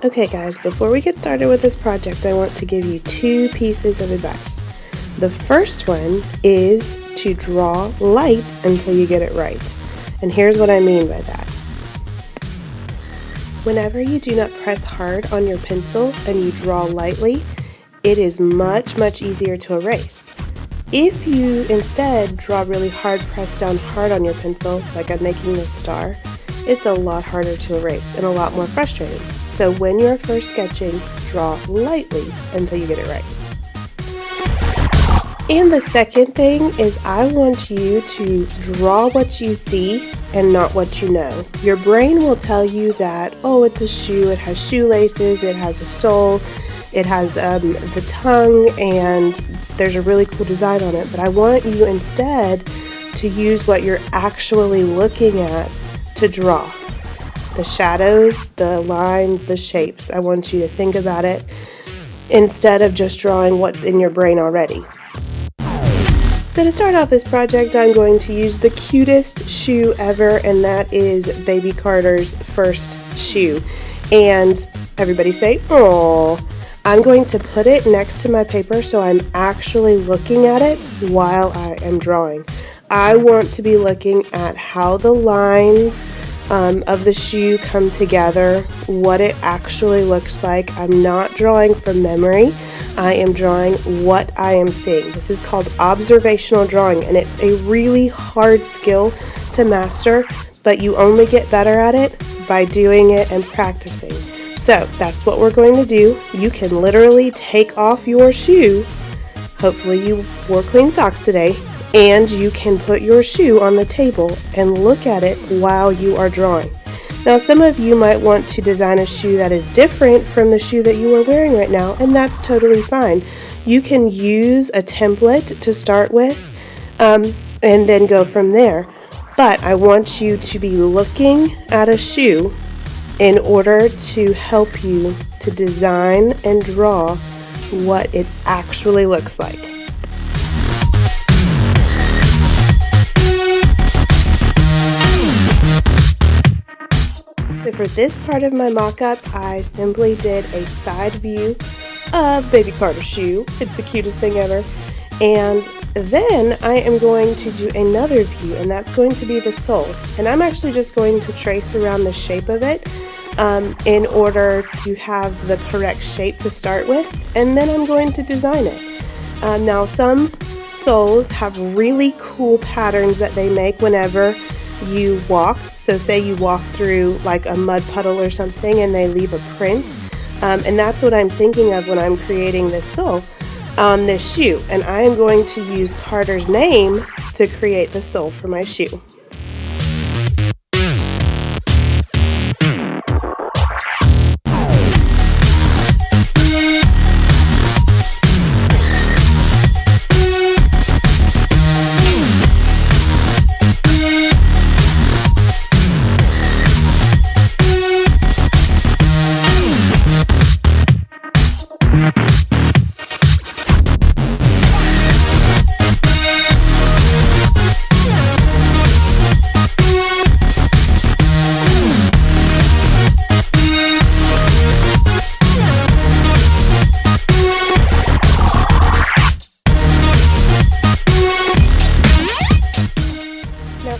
Okay guys, before we get started with this project, I want to give you two pieces of advice. The first one is to draw light until you get it right. And here's what I mean by that. Whenever you do not press hard on your pencil and you draw lightly, it is much easier to erase. If you instead draw really hard, press down hard on your pencil, like I'm making this star, it's a lot harder to erase and a lot more frustrating. So when you're first sketching, draw lightly until you get it right. And the second thing is I want you to draw what you see and not what you know. Your brain will tell you that, oh, it's a shoe, it has shoelaces, it has a sole, it has the tongue, and there's a really cool design on it. But I want you instead to use what you're actually looking at to draw. The shadows, the lines, the shapes. I want you to think about it instead of just drawing what's in your brain already. So to start off this project, I'm going to use the cutest shoe ever, and that is Baby Carter's first shoe. And everybody say, "Aww." I'm going to put it next to my paper so I'm actually looking at it while I am drawing. I want to be looking at how the lines of the shoe come together, what it actually looks like. I'm not drawing from memory. I am drawing what I am seeing. This is called observational drawing, and it's a really hard skill to master, but you only get better at it by doing it and practicing. So that's what we're going to do. You can literally take off your shoe. Hopefully you wore clean socks today. And you can put your shoe on the table and look at it while you are drawing. Now, some of you might want to design a shoe that is different from the shoe that you are wearing right now, and that's totally fine. You can use a template to start with and then go from there. But I want you to be looking at a shoe in order to help you to design and draw what it actually looks like. So for this part of my mock-up, I simply did a side view of Baby Carter's shoe. It's the cutest thing ever. And then I am going to do another view, and that's going to be the sole. And I'm actually just going to trace around the shape of it in order to have the correct shape to start with, and then I'm going to design it. Now, some soles have really cool patterns that they make whenever you walk. So say you walk through like a mud puddle or something and they leave a print, and that's what I'm thinking of when I'm creating this sole on this shoe. And I am going to use Carter's name to create the sole for my shoe.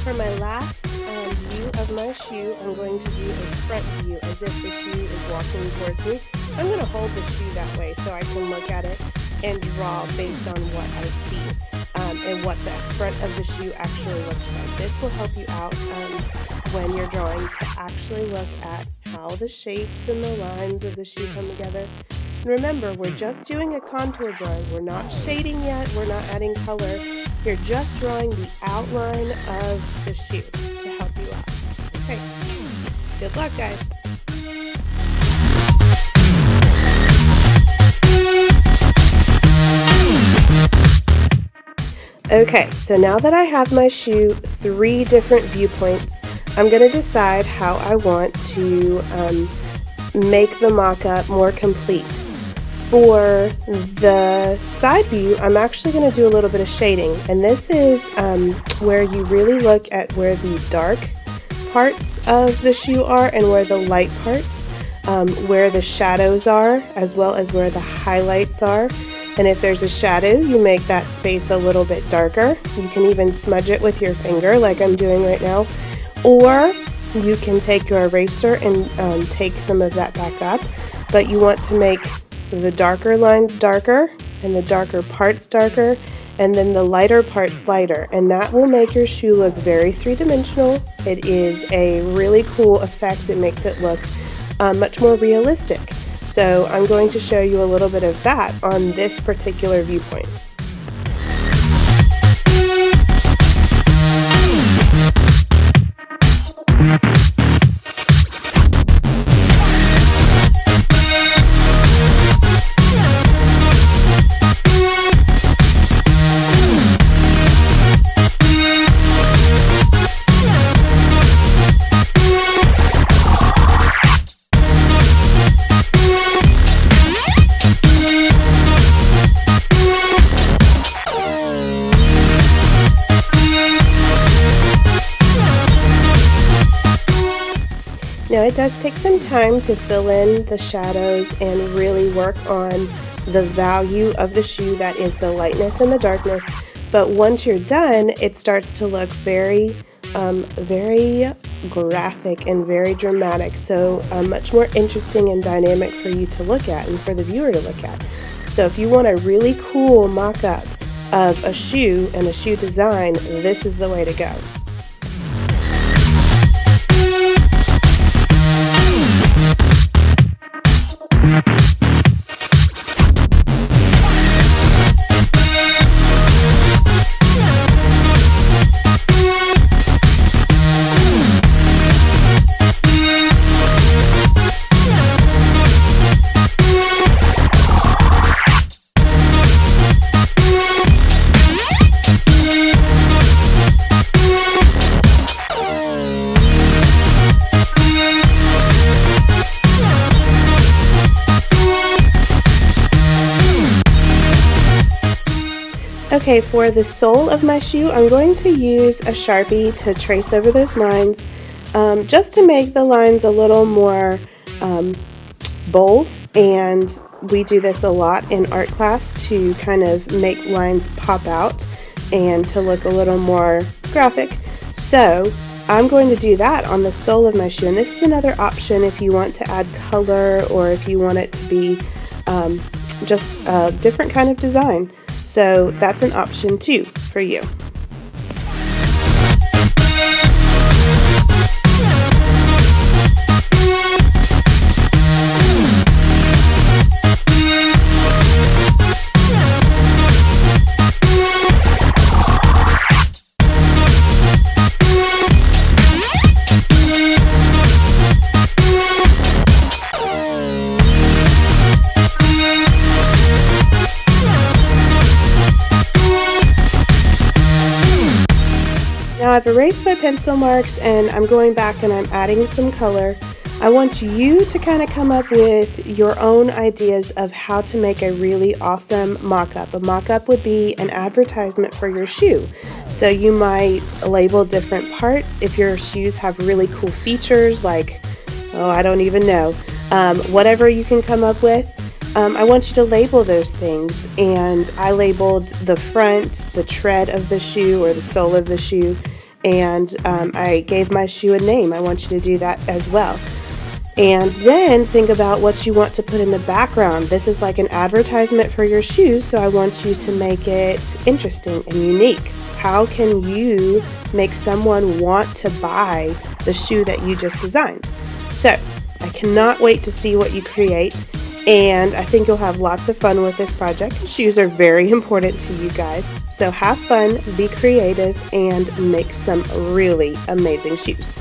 For my last view of my shoe, I'm going to do a front view as if the shoe is walking towards me. I'm going to hold the shoe that way so I can look at it and draw based on what I see and what the front of the shoe actually looks like. This will help you out when you're drawing to actually look at how the shapes and the lines of the shoe come together. And remember, we're just doing a contour drawing. We're not shading yet. We're not adding color. You're just drawing the outline of the shoe to help you out. Okay, good luck, guys. Okay, so now that I have my shoe 3 different viewpoints, I'm going to decide how I want to make the mock-up more complete. For the side view, I'm actually going to do a little bit of shading, and this is where you really look at where the dark parts of the shoe are and where the light parts. where the shadows are as well as where the highlights are. And if there's a shadow, you make that space a little bit darker. You can even smudge it with your finger like I'm doing right now. Or you can take your eraser and take some of that back up. But you want to make the darker lines darker and the darker parts darker, and then the lighter parts lighter, and that will make your shoe look very three-dimensional. It is a really cool effect. It makes it look much more realistic. So I'm going to show you a little bit of that on this particular viewpoint. Now it does take some time to fill in the shadows and really work on the value of the shoe, that is the lightness and the darkness, but once you're done, it starts to look very graphic and very dramatic, so much more interesting and dynamic for you to look at and for the viewer to look at. So if you want a really cool mock-up of a shoe and a shoe design, this is the way to go. Okay, for the sole of my shoe, I'm going to use a Sharpie to trace over those lines, just to make the lines a little more bold, and we do this a lot in art class to kind of make lines pop out and to look a little more graphic. So I'm going to do that on the sole of my shoe, and this is another option if you want to add color or if you want it to be just a different kind of design. So that's an option too for you. Now I've erased my pencil marks and I'm going back and I'm adding some color. I want you to kind of come up with your own ideas of how to make a really awesome mock-up. A mock-up would be an advertisement for your shoe. So you might label different parts. If your shoes have really cool features like, oh, I don't even know, whatever you can come up with. I want you to label those things, and I labeled the front, the tread of the shoe or the sole of the shoe, and I gave my shoe a name. I want you to do that as well. And then think about what you want to put in the background. This is like an advertisement for your shoes, so I want you to make it interesting and unique. How can you make someone want to buy the shoe that you just designed? So I cannot wait to see what you create. And I think you'll have lots of fun with this project. Shoes are very important to you guys. So have fun, be creative, and make some really amazing shoes.